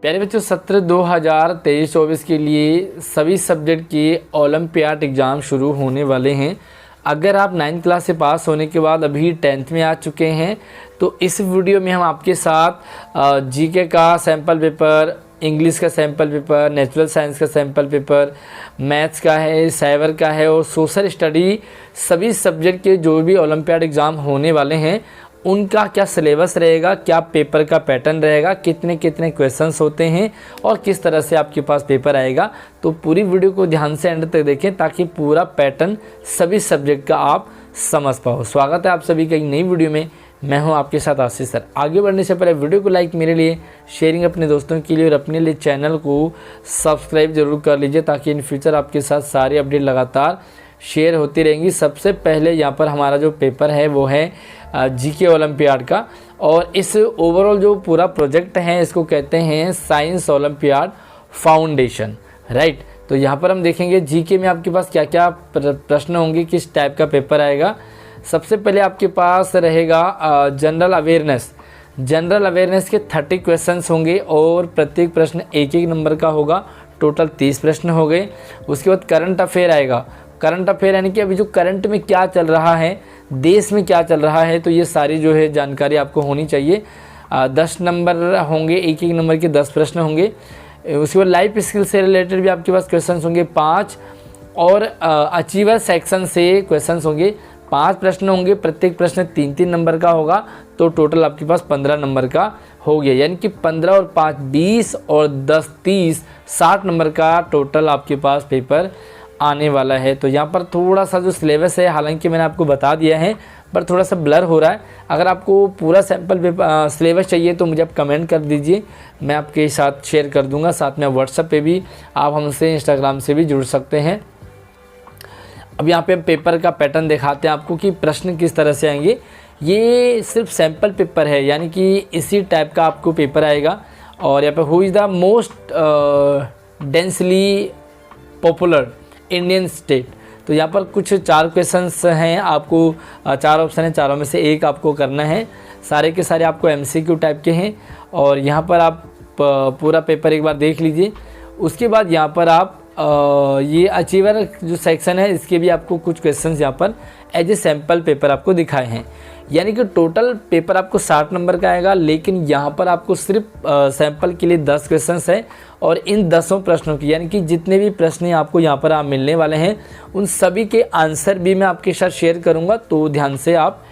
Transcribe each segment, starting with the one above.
प्यारे बच्चों, सत्र 2023-24 के लिए सभी सब्जेक्ट के ओलंपियाड एग्ज़ाम शुरू होने वाले हैं। अगर आप 9th क्लास से पास होने के बाद अभी 10th में आ चुके हैं तो इस वीडियो में हम आपके साथ जीके का सैम्पल पेपर, इंग्लिश का सैम्पल पेपर, नेचुरल साइंस का सैम्पल पेपर, मैथ्स का है, साइबर का है और सोशल स्टडी, सभी सब्जेक्ट के जो भी ओलंपियाड एग्ज़ाम होने वाले हैं उनका क्या सिलेबस रहेगा, क्या पेपर का पैटर्न रहेगा, कितने कितने क्वेश्चंस होते हैं और किस तरह से आपके पास पेपर आएगा। तो पूरी वीडियो को ध्यान से एंड तक देखें ताकि पूरा पैटर्न सभी सब्जेक्ट का आप समझ पाओ। स्वागत है आप सभी का एक नई वीडियो में। मैं हूं आपके साथ आशीष सर। आगे बढ़ने से पहले वीडियो को लाइक मेरे लिए, शेयरिंग अपने दोस्तों के लिए और अपने लिए चैनल को सब्सक्राइब जरूर कर लीजिए ताकि इन फ्यूचर आपके साथ सारी अपडेट लगातार शेयर होती रहेंगी। सबसे पहले यहाँ पर हमारा जो पेपर है वो है जीके ओलंपियाड का, और इस ओवरऑल जो पूरा प्रोजेक्ट है इसको कहते हैं साइंस ओलंपियाड फाउंडेशन, राइट। तो यहाँ पर हम देखेंगे जीके में आपके पास क्या क्या प्रश्न होंगे, किस टाइप का पेपर आएगा। सबसे पहले आपके पास रहेगा जनरल अवेयरनेस के 30 क्वेश्चंस होंगे और प्रत्येक प्रश्न एक नंबर का होगा। टोटल 30 प्रश्न हो गए। उसके बाद करंट अफेयर आएगा। करंट अफेयर यानी कि अभी जो करंट में क्या चल रहा है, देश में क्या चल रहा है, तो ये सारी जो है जानकारी आपको होनी चाहिए। 10 नंबर होंगे, एक नंबर के 10 प्रश्न होंगे। उसके बाद लाइफ स्किल से रिलेटेड भी आपके पास क्वेश्चंस होंगे 5, और अचीवर सेक्शन से क्वेश्चंस होंगे 5 प्रश्न होंगे। प्रत्येक प्रश्न 3-3 नंबर का होगा। तो टोटल आपके पास 15 नंबर का हो गया, यानी कि 15 और 5 20 और 10 30 60 नंबर का टोटल आपके पास पेपर आने वाला है। तो यहाँ पर थोड़ा सा जो सिलेबस है, हालांकि मैंने आपको बता दिया है पर थोड़ा सा ब्लर हो रहा है। अगर आपको पूरा सैम्पल पेपर सिलेबस चाहिए तो मुझे आप कमेंट कर दीजिए, मैं आपके साथ शेयर कर दूंगा। साथ में व्हाट्सएप पे भी आप हमसे, इंस्टाग्राम से भी जुड़ सकते हैं। अब यहाँ पे पेपर का पैटर्न दिखाते हैं आपको कि प्रश्न किस तरह से आएंगे। ये सिर्फ सैम्पल पेपर है, यानी कि इसी टाइप का आपको पेपर आएगा। और यहाँ पे who is the most densely popular Indian state, तो यहाँ पर कुछ 4 क्वेश्चंस हैं। आपको 4 ऑप्शन है, चारों में से एक आपको करना है। सारे के सारे आपको MCQ टाइप के हैं। और यहाँ पर आप पूरा पेपर एक बार देख लीजिए। उसके बाद यहाँ पर आप ये अचीवर जो सेक्शन है इसके भी आपको कुछ क्वेश्चंस यहाँ पर एज ए सैम्पल पेपर आपको दिखाए हैं। यानी कि टोटल पेपर आपको 60 नंबर का आएगा, लेकिन यहाँ पर आपको सिर्फ सैम्पल के लिए 10 क्वेश्चंस है। और इन 10 प्रश्नों की, यानी कि जितने भी प्रश्न आपको यहाँ पर आप मिलने वाले हैं उन सभी के आंसर भी मैं आपके साथ शेयर करूँगा। तो ध्यान से आप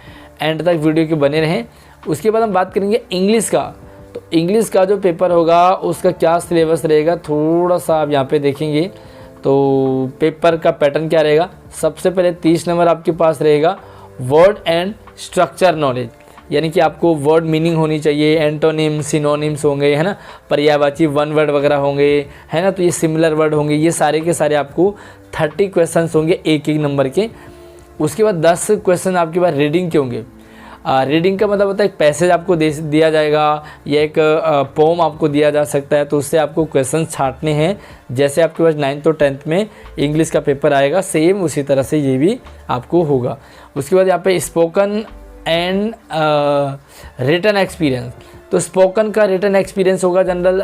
एंड तक वीडियो के बने रहें। उसके बाद हम बात करेंगे इंग्लिश का। तो इंग्लिश का जो पेपर होगा उसका क्या सिलेबस रहेगा, थोड़ा सा आप यहाँ पे देखेंगे तो पेपर का पैटर्न क्या रहेगा। सबसे पहले 30 नंबर आपके पास रहेगा वर्ड एंड स्ट्रक्चर नॉलेज, यानी कि आपको वर्ड मीनिंग होनी चाहिए, एंटोनिम, सिनोनिम्स होंगे, है ना, पर्यायवाची वन वर्ड वगैरह होंगे, है ना, तो ये सिमिलर वर्ड होंगे। ये सारे के सारे आपको 30 क्वेश्चंस होंगे एक नंबर के। उसके बाद 10 क्वेश्चन आपके पास रीडिंग के होंगे। रीडिंग का मतलब होता है एक पैसेज आपको दिया जाएगा या एक पोम आपको दिया जा सकता है, तो उससे आपको क्वेश्चन छांटने हैं। जैसे आपके पास 9th और 10th में इंग्लिश का पेपर आएगा, सेम उसी तरह से ये भी आपको होगा। उसके बाद यहाँ पे स्पोकन एंड रिटन एक्सपीरियंस, तो स्पोकन का रिटन एक्सपीरियंस होगा। जनरल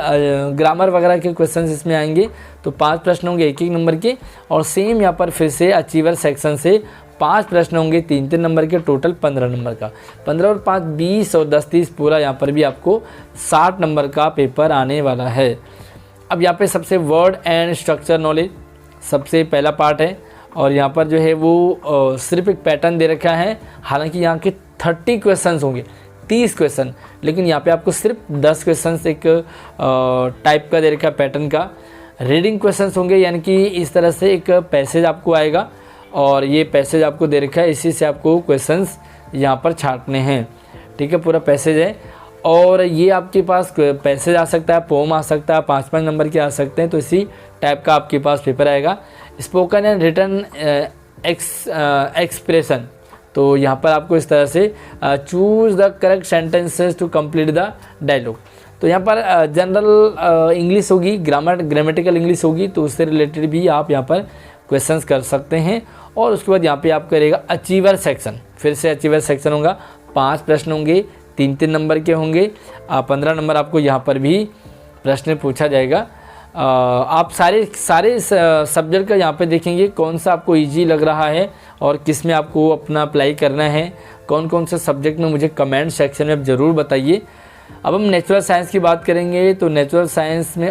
ग्रामर वगैरह के क्वेश्चंस इसमें आएंगे। तो 5 प्रश्न होंगे एक नंबर के। और सेम यहाँ पर फिर से अचीवर सेक्शन से 5 प्रश्न होंगे 3-3 नंबर के। टोटल 15 नंबर का। 15 और 5 20 और 10 30 पूरा यहाँ पर भी आपको 60 नंबर का पेपर आने वाला है। अब यहाँ पे सबसे वर्ड एंड स्ट्रक्चर नॉलेज सबसे पहला पार्ट है। और यहाँ पर जो है वो सिर्फ एक पैटर्न दे रखा है। हालांकि यहाँ के 30 क्वेश्चंस होंगे, 30 क्वेश्चन, लेकिन यहाँ पे आपको सिर्फ 10 क्वेश्चंस एक टाइप का दे रखा है पैटर्न का। रीडिंग क्वेश्चंस होंगे, यानी कि इस तरह से एक पैसेज आपको आएगा और ये पैसेज आपको दे रखा है, इसी से आपको क्वेश्चंस यहाँ पर छांटने हैं। ठीक है, पूरा पैसेज है। और ये आपके पास पैसेज आ सकता है, पोम आ सकता है, 5-5 नंबर के आ सकते हैं। तो इसी टाइप का आपके पास पेपर आएगा। स्पोकन एंड रिटन एक्सप्रेशन, तो यहाँ पर आपको इस तरह से choose the correct sentences to complete the dialogue. तो यहाँ पर जनरल इंग्लिश होगी, ग्रामेटिकल इंग्लिश होगी, तो उससे रिलेटेड भी आप यहाँ पर क्वेश्चंस कर सकते हैं। और उसके बाद यहाँ पे आप करेगा अचीवर सेक्शन। फिर से अचीवर सेक्शन होगा, 5 प्रश्न होंगे, 3-3 नंबर के होंगे। 15 नंबर आपको यहाँ पर भी प्रश्न पूछा जाएगा। आप सारे सब्जेक्ट का यहाँ पे देखेंगे कौन सा आपको इजी लग रहा है और किस में आपको अपना अप्लाई करना है, कौन कौन से सब्जेक्ट में मुझे कमेंट सेक्शन में आप ज़रूर बताइए। अब हम नेचुरल साइंस की बात करेंगे तो नेचुरल साइंस में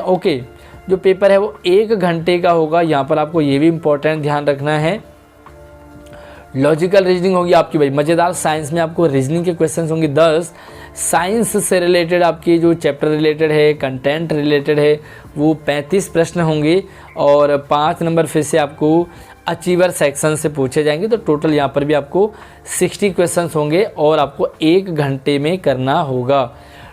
जो पेपर है वो 1 घंटे का होगा। यहाँ पर आपको ये भी इम्पोर्टेंट ध्यान रखना है। लॉजिकल रीजनिंग होगी आपकी भाई मज़ेदार। साइंस में आपको रीजनिंग के क्वेश्चंस होंगे 10। साइंस से रिलेटेड आपकी जो चैप्टर रिलेटेड है, कंटेंट रिलेटेड है, वो 35 प्रश्न होंगे और 5 नंबर फिर से आपको अचीवर सेक्शन से पूछे जाएंगे। तो टोटल यहाँ पर भी आपको 60 क्वेश्चंस होंगे और आपको 1 घंटे में करना होगा।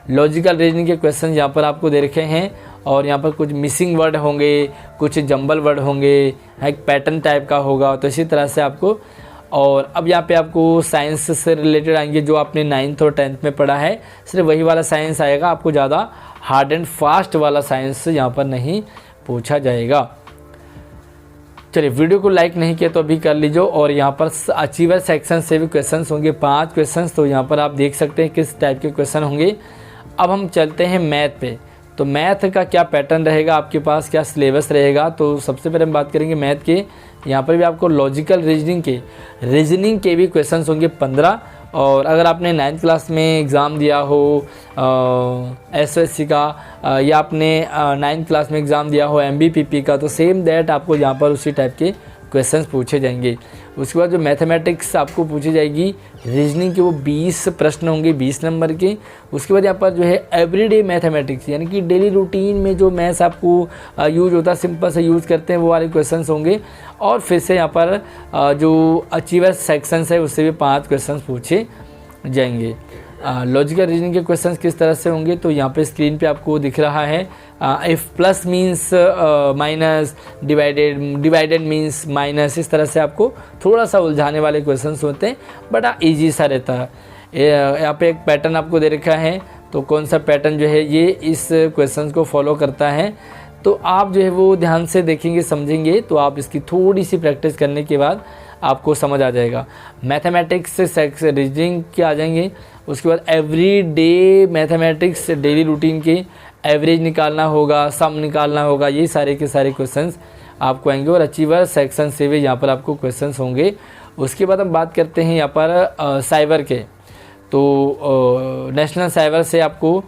लॉजिकल रीजनिंग के क्वेश्चन यहाँ पर आपको दे रखे हैं और यहाँ पर कुछ मिसिंग वर्ड होंगे, कुछ जंबल वर्ड होंगे, एक पैटर्न टाइप का होगा। तो इसी तरह से आपको, और अब यहाँ पे आपको साइंस से रिलेटेड आएंगे जो आपने 9th और 10th में पढ़ा है, सिर्फ वही वाला साइंस आएगा। आपको ज़्यादा हार्ड एंड फास्ट वाला साइंस यहाँ पर नहीं पूछा जाएगा। चलिए, वीडियो को लाइक नहीं किया तो अभी कर लीजिए। और यहाँ पर अचीवर सेक्शन से भी क्वेश्चंस होंगे 5 क्वेश्चंस, तो यहाँ पर आप देख सकते हैं किस टाइप के क्वेश्चन होंगे। अब हम चलते हैं मैथ पे। तो मैथ का क्या पैटर्न रहेगा, आपके पास क्या सिलेबस रहेगा। तो सबसे पहले हम बात करेंगे मैथ के। यहाँ पर भी आपको लॉजिकल रीजनिंग के भी क्वेश्चंस होंगे 15। और अगर आपने 9th क्लास में एग्ज़ाम दिया हो SSC का या आपने 9th क्लास में एग्ज़ाम दिया हो MBPP का, तो सेम दैट आपको यहाँ पर उसी टाइप के क्वेश्चंस पूछे जाएंगे। उसके बाद जो मैथमेटिक्स आपको पूछी जाएगी, रीजनिंग के वो 20 प्रश्न होंगे 20 नंबर के। उसके बाद यहाँ पर जो है एवरीडे मैथमेटिक्स, यानी कि डेली रूटीन में जो मैथ्स आपको यूज होता है, सिंपल से यूज़ करते हैं, वो वाले क्वेश्चंस होंगे। और फिर से यहाँ पर जो अचीवर सेक्शंस है उससे भी 5 क्वेश्चंस पूछे जाएंगे। लॉजिकल रीजनिंग के क्वेश्चंस किस तरह से होंगे, तो यहाँ पे स्क्रीन पे आपको दिख रहा है। If plus means minus, divided means minus, इस तरह से आपको थोड़ा सा उलझाने वाले क्वेश्चंस होते हैं, बड़ा ईजी सा रहता है। यहाँ पे एक पैटर्न आपको दे रखा है, तो कौन सा पैटर्न जो है ये इस क्वेश्चन को फॉलो करता है। तो आप जो है वो ध्यान से देखेंगे, समझेंगे, तो आप इसकी थोड़ी सी प्रैक्टिस करने के बाद आपको समझ आ जाएगा। मैथमेटिक्स से रीजनिंग के आ जाएंगे। उसके बाद एवरीडे मैथमेटिक्स डेली रूटीन के एवरेज निकालना होगा, सम निकालना होगा, ये सारे के सारे क्वेश्चंस आपको आएंगे। और अचीवर सेक्शन से भी यहाँ पर आपको क्वेश्चंस होंगे। उसके बाद हम बात करते हैं यहाँ पर साइबर के। तो नेशनल साइबर से आपको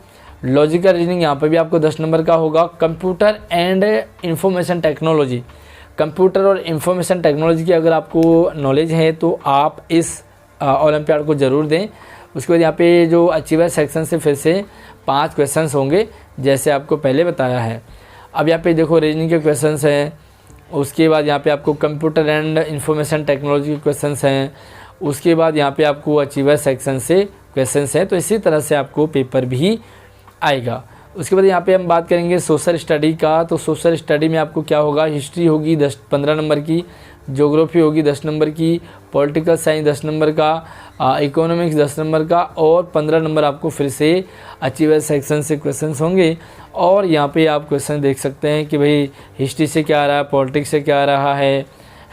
लॉजिकल रीजनिंग यहाँ पर भी आपको 10 नंबर का होगा। Computer and information technology, computer और इंफॉर्मेशन टेक्नोलॉजी की अगर आपको नॉलेज है तो आप इस ओलंपियाड को ज़रूर दें। उसके बाद यहाँ पे जो अचीवर सेक्शन से फिर से 5 क्वेश्चंस होंगे, जैसे आपको पहले बताया है। अब यहाँ पे देखो रीजनिंग के क्वेश्चंस हैं। उसके बाद यहाँ पे आपको कंप्यूटर एंड इंफॉर्मेशन टेक्नोलॉजी के क्वेश्चंस हैं। उसके बाद यहाँ पे आपको अचीवर सेक्शन से क्वेश्चंस हैं। तो इसी तरह से आपको पेपर भी आएगा। उसके बाद यहाँ पे हम बात करेंगे सोशल स्टडी का। तो सोशल स्टडी में आपको क्या होगा, हिस्ट्री होगी 15 नंबर की, ज्योग्राफी होगी 10 नंबर की, पॉलिटिकल साइंस 10 नंबर का, इकोनॉमिक्स 10 नंबर का, और 15 नंबर आपको फिर से अचीवर सेक्शन से क्वेश्चंस होंगे। और यहाँ पे आप क्वेश्चन देख सकते हैं कि भाई हिस्ट्री से क्या आ रहा है, पॉलिटिक्स से क्या आ रहा है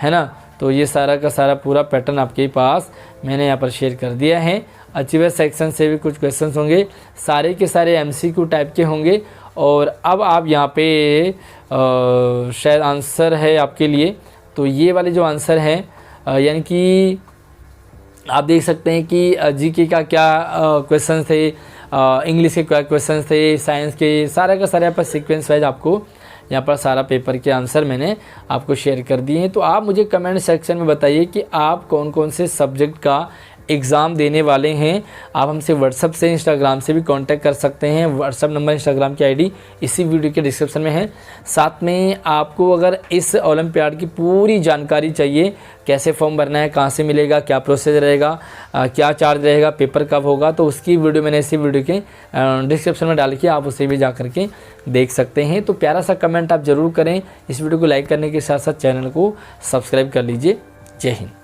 ना। तो ये सारा का सारा पूरा पैटर्न आपके पास मैंने यहाँ पर शेयर कर दिया है। अचीवर सेक्शन से भी कुछ क्वेश्चंस होंगे, सारे के सारे MCQ टाइप के होंगे। और अब आप यहाँ पे शायद आंसर है आपके लिए, तो ये वाले जो आंसर हैं यानी कि आप देख सकते हैं कि GK का क्या क्वेश्चन थे, इंग्लिश के क्या क्वेश्चन थे, साइंस के, सारा का सारा यहाँ पर सीक्वेंस वाइज आपको यहाँ पर सारा पेपर के आंसर मैंने आपको शेयर कर दिए हैं। तो आप मुझे कमेंट सेक्शन में बताइए कि आप कौन कौन से सब्जेक्ट का एग्ज़ाम देने वाले हैं। आप हमसे व्हाट्सअप से, इंस्टाग्राम से भी कांटेक्ट कर सकते हैं। व्हाट्सअप नंबर, इंस्टाग्राम की आईडी इसी वीडियो के डिस्क्रिप्शन में है। साथ में आपको अगर इस ओलंपियाड की पूरी जानकारी चाहिए, कैसे फॉर्म भरना है, कहाँ से मिलेगा, क्या प्रोसेस रहेगा, क्या चार्ज रहेगा, पेपर कब होगा, तो उसकी वीडियो मैंने इसी वीडियो के डिस्क्रिप्शन में डाल के आप उसे भी जा करके देख सकते हैं। तो प्यारा सा कमेंट आप ज़रूर करें। इस वीडियो को लाइक करने के साथ साथ चैनल को सब्सक्राइब कर लीजिए। जय हिंद।